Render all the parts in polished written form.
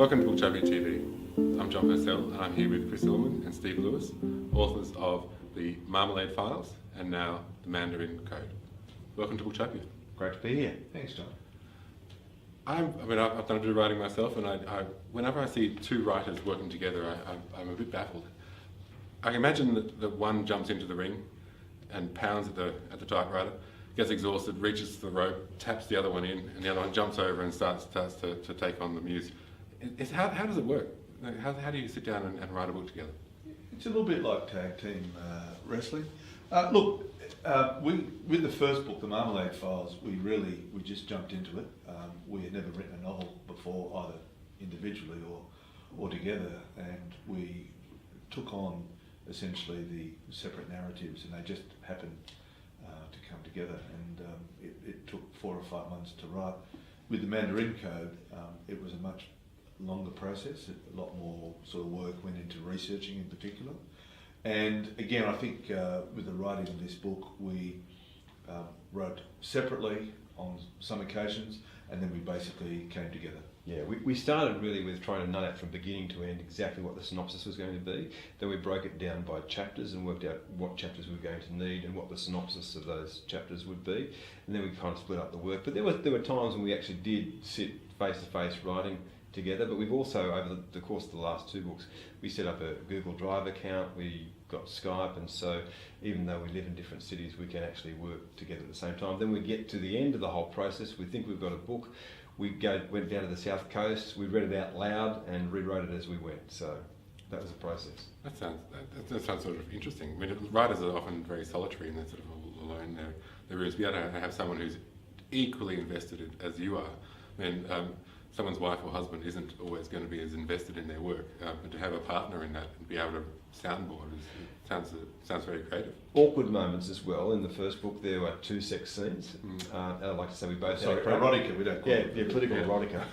Welcome to Booktopia TV. I'm John Purcell and I'm here with Chris Uhlmann and Steve Lewis, authors of the Marmalade Files and now the Mandarin Code. Welcome to Booktopia. Great to be here. Thanks, John. I've done a bit of writing myself, and whenever I see two writers working together, I'm a bit baffled. I can imagine that one jumps into the ring and pounds at the typewriter, gets exhausted, reaches the rope, taps the other one in, and the other one jumps over and starts to take on the muse. How does it work? How do you sit down and write a book together? It's a little bit like tag team wrestling. With the first book, the Marmalade Files, we just jumped into it. We had never written a novel before, either individually or together, and we took on essentially the separate narratives, and they just happened to come together. And it took 4 or 5 months to write. With the Mandarin Code, it was a much longer process. A lot more sort of work went into researching in particular. And again, I think with the writing of this book, we wrote separately on some occasions, and then we basically came together. Yeah, we started really with trying to nut out from beginning to end exactly what the synopsis was going to be. Then we broke it down by chapters and worked out what chapters we were going to need and what the synopsis of those chapters would be. And then we kind of split up the work. But there were times when we actually did sit face-to-face writing together, but we've also, over the course of the last 2 books, we set up a Google Drive account, we got Skype, and so even though we live in different cities, we can actually work together at the same time. Then we get to the end of the whole process, we think we've got a book, went down to the south coast, we read it out loud and rewrote it as we went, so that was the process. That sounds sort of interesting. I mean, writers are often very solitary and they're sort of alone there. Whereas be able to have someone who's equally invested as you are. I mean, someone's wife or husband isn't always going to be as invested in their work, but to have a partner in that and be able to soundboard sounds very creative. Awkward moments as well. In the first book, there were 2 sex scenes. I'd like to say we both had erotica. We don't call it. Political erotica.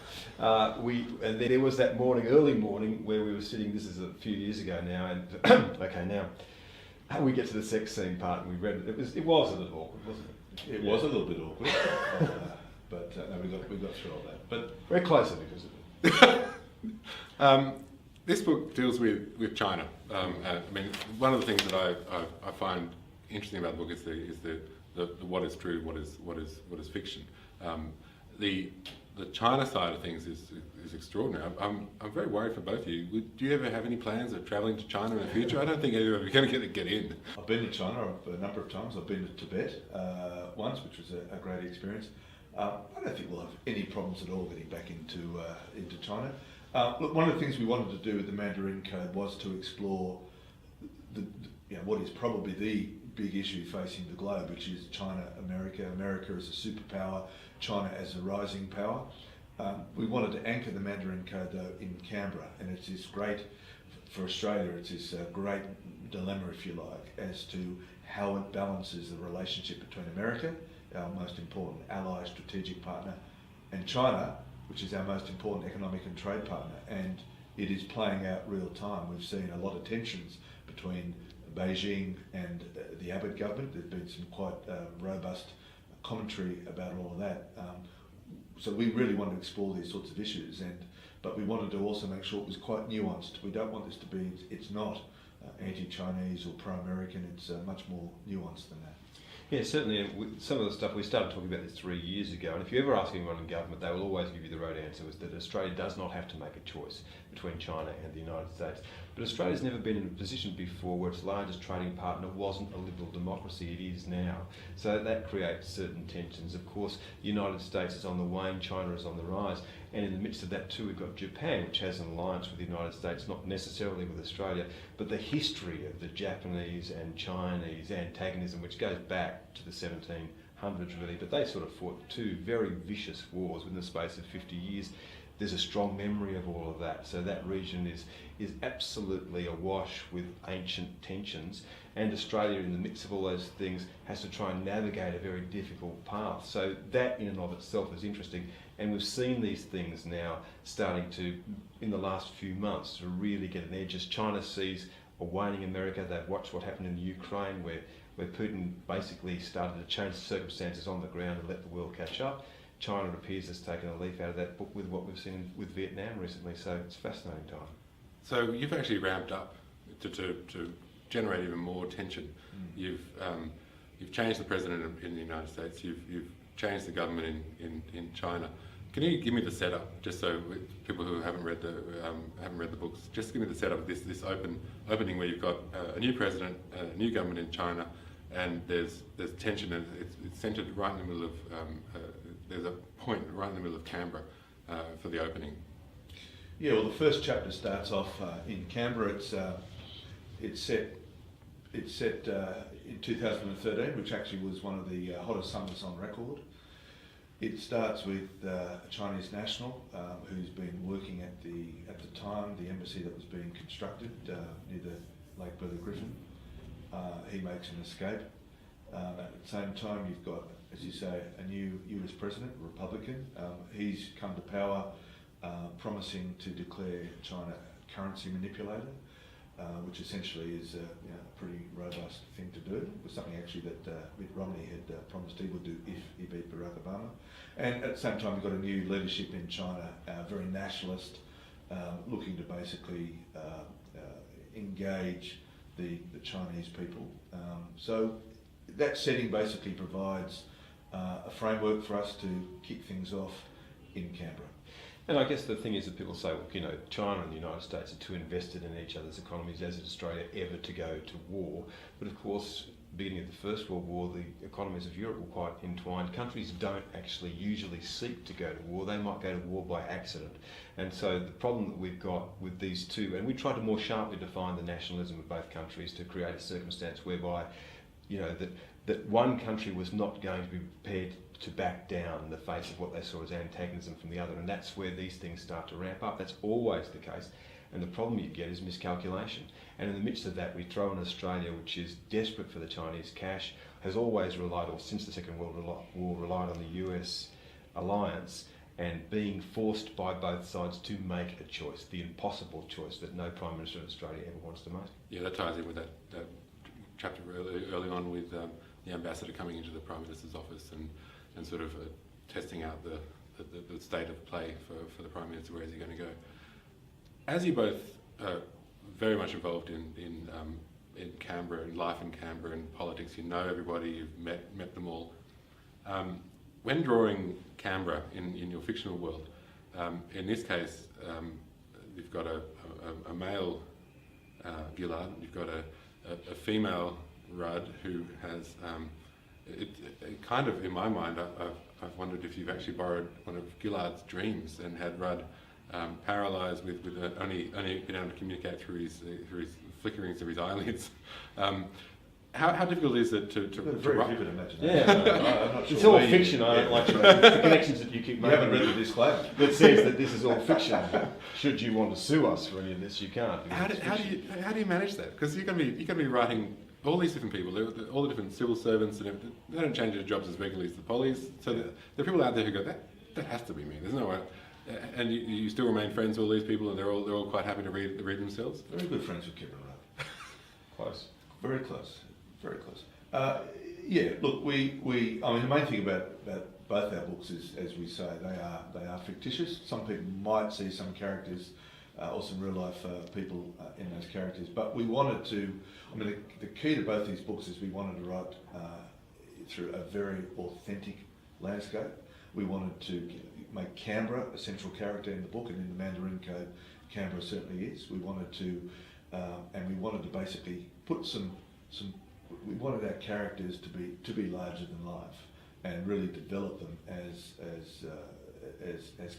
And then there was that early morning, where we were sitting. This is a few years ago now, and okay, now we get to the sex scene part, and we read it. It was a little awkward, wasn't it? It was a little bit awkward. But no, we got through all that. But very close because of it. This book deals with China. I mean, one of the things that I find interesting about the book is the what is true, what is fiction. The China side of things is extraordinary. I'm very worried for both of you. Do you ever have any plans of travelling to China in the future? I don't think either of you are going to get in. I've been to China a number of times. I've been to Tibet once, which was a great experience. I don't think we'll have any problems at all getting back into China. Look, one of the things we wanted to do with the Mandarin Code was to explore what is probably the big issue facing the globe, which is China, America. America as a superpower, China as a rising power. We wanted to anchor the Mandarin Code though in Canberra, and it's this great, for Australia, it's this great dilemma, if you like, as to how it balances the relationship between America, our most important ally, strategic partner, and China, which is our most important economic and trade partner. And it is playing out real time. We've seen a lot of tensions between Beijing and the Abbott government. There's been some quite robust commentary about all of that. So we really want to explore these sorts of issues, but we wanted to also make sure it was quite nuanced. We don't want this to be, it's not anti-Chinese or pro-American, it's much more nuanced than that. Yeah, certainly. Some of the stuff we started talking about this 3 years ago, and if you ever ask anyone in government, they will always give you the road answer: was that Australia does not have to make a choice between China and the United States. But Australia's never been in a position before where its largest trading partner wasn't a liberal democracy. It is now. So that creates certain tensions. Of course, the United States is on the wane, China is on the rise, and in the midst of that too, we've got Japan, which has an alliance with the United States, not necessarily with Australia, but the history of the Japanese and Chinese antagonism, which goes back to the 1700s really, but they sort of fought 2 very vicious wars within the space of 50 years. There's a strong memory of all of that, so that region is absolutely awash with ancient tensions, and Australia, in the mix of all those things, has to try and navigate a very difficult path. So that in and of itself is interesting, and we've seen these things now starting to, in the last few months, to really get an edge. As China sees a waning America, they've watched what happened in Ukraine, where Putin basically started to change the circumstances on the ground and let the world catch up. China appears has taken a leaf out of that book with what we've seen with Vietnam recently. So it's a fascinating time. So you've actually ramped up to generate even more tension. You've changed the president in the United States. You've changed the government in China. Can you give me the setup, just so people who haven't read the books, just give me the setup of this opening where you've got a new president, a new government in China, and there's tension, and it's centred right in the middle of there's a point right in the middle of Canberra for the opening. Yeah, well, the first chapter starts off in Canberra. It's set in 2013, which actually was one of the hottest summers on record. It starts with a Chinese national who's been working at the time the embassy that was being constructed near the Lake Burley Griffin. He makes an escape. At the same time, you've got, as you say, a new US president, Republican. He's come to power promising to declare China a currency manipulator, which essentially is a pretty robust thing to do. It was something actually that Mitt Romney had promised he would do if he beat Barack Obama. And at the same time, we've got a new leadership in China, very nationalist, looking to basically engage the Chinese people. So that setting basically provides a framework for us to kick things off in Canberra. And I guess the thing is that people say, well, China and the United States are too invested in each other's economies, as is Australia, ever to go to war. But of course, beginning of the First World War, the economies of Europe were quite entwined. Countries don't actually usually seek to go to war. They might go to war by accident. And so the problem that we've got with these two, and we try to more sharply define the nationalism of both countries to create a circumstance whereby, that one country was not going to be prepared to back down in the face of what they saw as antagonism from the other, and that's where these things start to ramp up. That's always the case, and the problem you get is miscalculation. And in the midst of that, we throw in Australia, which is desperate for the Chinese cash, has always relied, or since the Second World War, relied on the US alliance, and being forced by both sides to make a choice, the impossible choice that no Prime Minister of Australia ever wants to make. Yeah, that ties in with that chapter early on with the ambassador coming into the Prime Minister's office and sort of testing out the state of play for the Prime Minister. Where is he going to go? As you both are very much involved in Canberra, in life in Canberra, and politics, you know everybody, you've met them all. When drawing Canberra in your fictional world, in this case, you've got a male Gillard, you've got a female Rudd who has, it kind of, in my mind, I've wondered if you've actually borrowed one of Gillard's dreams and had Rudd paralysed with only being able to communicate through his flickerings of his eyelids. How difficult is it to very write? vivid imagination. Yeah, I'm not sure it's all where you- fiction. I don't like the connections that you keep You making. haven't read the disclaimer. That says that this is all fiction. Should you want to sue us for any of this, you can't. How do you manage that? Because you're going to be writing all these different people, all the different civil servants, and everything. They don't change their jobs as regularly as the police. So there are people out there who go, that has to be me. There's no way. And you still remain friends with all these people, and they're all quite happy to read themselves. Very good friends with Kevin Rudd. Close. Very close. Very close. Yeah. Look, I mean, the main thing about both our books is, as we say, they are fictitious. Some people might see some characters or some real life people in those characters, but we wanted to. I mean, the key to both these books is we wanted to write through a very authentic landscape. We wanted to make Canberra a central character in the book, and in the Mandarin Code, Canberra certainly is. We wanted to, and we wanted to basically put some. We wanted our characters to be larger than life, and really develop them as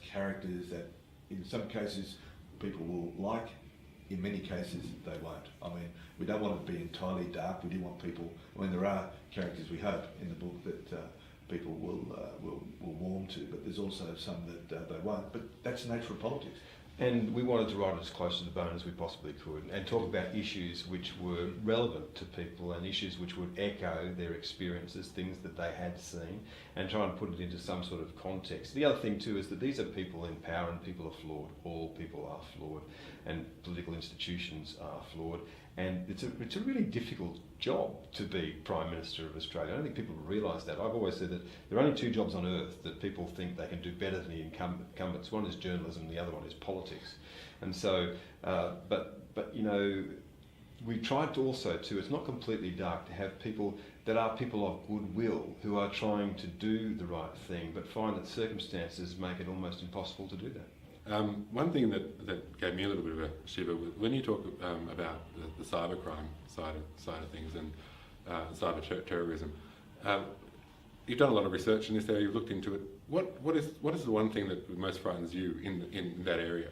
characters that, in some cases, people will like. In many cases, they won't. I mean, we don't want it to be entirely dark. We do want people. I mean, there are characters we hope in the book that people will warm to, but there's also some that they won't. But that's the nature of politics. And we wanted to write it as close to the bone as we possibly could, and talk about issues which were relevant to people, and issues which would echo their experiences, things that they had seen, and try and put it into some sort of context. The other thing too is that these are people in power, and people are flawed. All people are flawed, and political institutions are flawed. And it's a really difficult job to be Prime Minister of Australia. I don't think people realise that. I've always said that there are only two jobs on earth that people think they can do better than the incumbents. One is journalism, and the other one is politics. And so, but you know, we tried to also too, it's not completely dark, to have people that are people of goodwill who are trying to do the right thing, but find that circumstances make it almost impossible to do that. One thing that gave me a little bit of a shiver, when you talk about the cybercrime side of things and cyber terrorism, you've done a lot of research in this area. You've looked into it. What is the one thing that most frightens you in that area?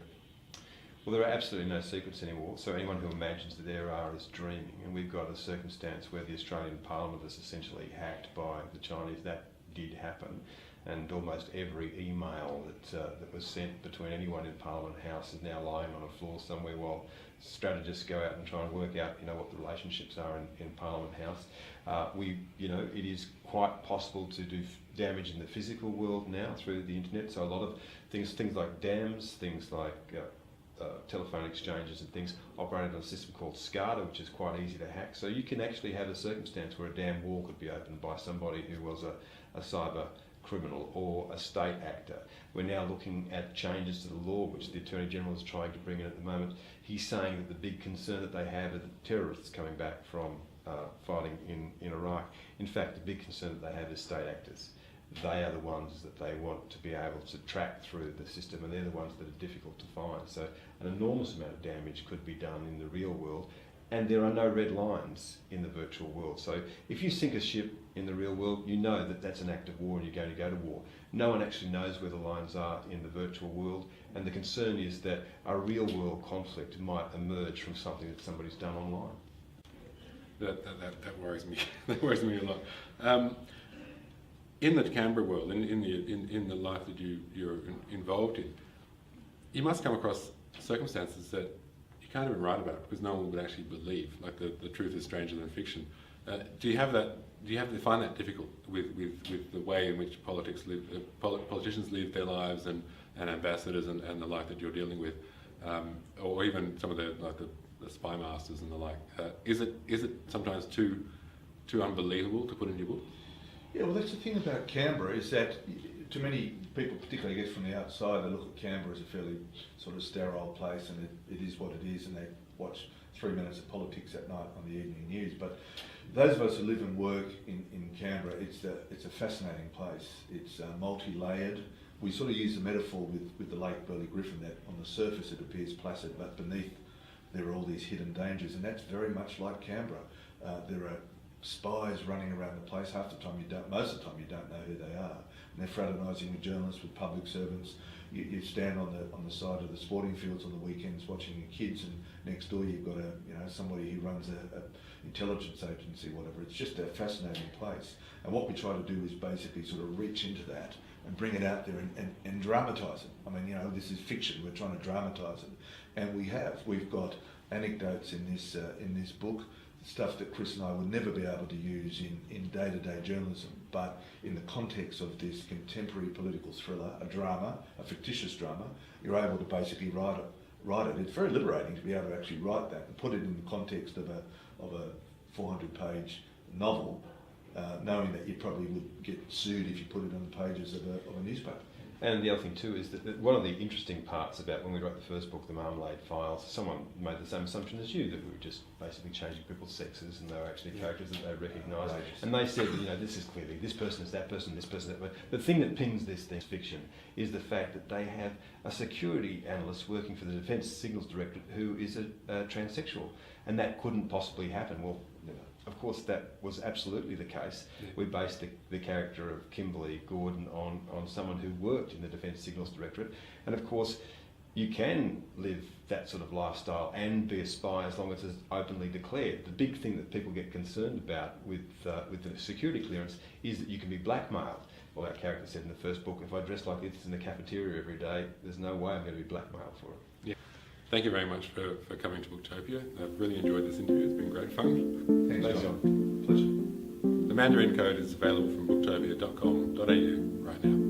Well, there are absolutely no secrets anymore, so anyone who imagines that there are is dreaming, and we've got a circumstance where the Australian Parliament is essentially hacked by the Chinese. That did happen, and almost every email that was sent between anyone in Parliament House is now lying on a floor somewhere while strategists go out and try and work out, what the relationships are in Parliament House. It is quite possible to do damage in the physical world now through the internet, so a lot of things like dams, things like telephone exchanges and things operated on a system called SCADA, which is quite easy to hack. So you can actually have a circumstance where a dam wall could be opened by somebody who was a cyber criminal or a state actor. We're now looking at changes to the law, which the Attorney General is trying to bring in at the moment. He's saying that the big concern that they have are the terrorists coming back from fighting in Iraq. In fact, the big concern that they have is state actors. They are the ones that they want to be able to track through the system, and they're the ones that are difficult to find. So an enormous amount of damage could be done in the real world, and there are no red lines in the virtual world. So if you sink a ship in the real world, you know that that's an act of war and you're going to go to war. No one actually knows where the lines are in the virtual world, and the concern is that a real world conflict might emerge from something that somebody's done online. That worries me. That worries me a lot. In the Canberra world, in the life that you're involved in, you must come across circumstances that you can't even write about because no one would actually believe. Like the truth is stranger than fiction. Do you have that? Do you have to find that difficult with the way in which politicians live their lives and ambassadors and the like that you're dealing with, or even some of the spy masters and the like? Is it sometimes too unbelievable to put in your book? Yeah, well, that's the thing about Canberra, is that to many people, particularly I guess from the outside, they look at Canberra as a fairly sort of sterile place, and it is what it is, and they watch 3 minutes of politics at night on the evening news. But those of us who live and work in Canberra, it's a fascinating place. It's multi-layered. We sort of use the metaphor with the Lake Burley Griffin, that on the surface it appears placid, but beneath there are all these hidden dangers, and that's very much like Canberra. There are spies running around the place. Most of the time you don't know who they are, and they're fraternising with journalists, with public servants. You stand on the side of the sporting fields on the weekends watching your kids, and next door you've got somebody who runs a intelligence agency, whatever. It's just a fascinating place, and what we try to do is basically sort of reach into that and bring it out there and dramatise it. I mean, this is fiction. We're trying to dramatise it, and we've got anecdotes in this book, stuff that Chris and I would never be able to use in day-to-day journalism, but in the context of this contemporary political thriller, a drama, a fictitious drama, you're able to basically write it. It's very liberating to be able to actually write that and put it in the context of a 400-page novel, knowing that you probably would get sued if you put it on the pages of a newspaper. And the other thing too is that one of the interesting parts about when we wrote the first book, The Marmalade Files, someone made the same assumption as you, that we were just basically changing people's sexes and they were actually characters that they recognised. And they said, this is clearly, this person is that person, this person is that person. The thing that pins this fiction is the fact that they have a security analyst working for the Defence Signals Directorate who is a transsexual, and that couldn't possibly happen. Well, of course, that was absolutely the case. Yeah. We based the character of Kimberly Gordon on someone who worked in the Defence Signals Directorate. And of course, you can live that sort of lifestyle and be a spy as long as it's openly declared. The big thing that people get concerned about with the security clearance is that you can be blackmailed. Well, that character said in the first book, if I dress like this in the cafeteria every day, there's no way I'm going to be blackmailed for it. Yeah. Thank you very much for coming to Booktopia. I've really enjoyed this interview. It's been great fun. Thanks, John. Pleasure. The Mandarin Code is available from booktopia.com.au right now.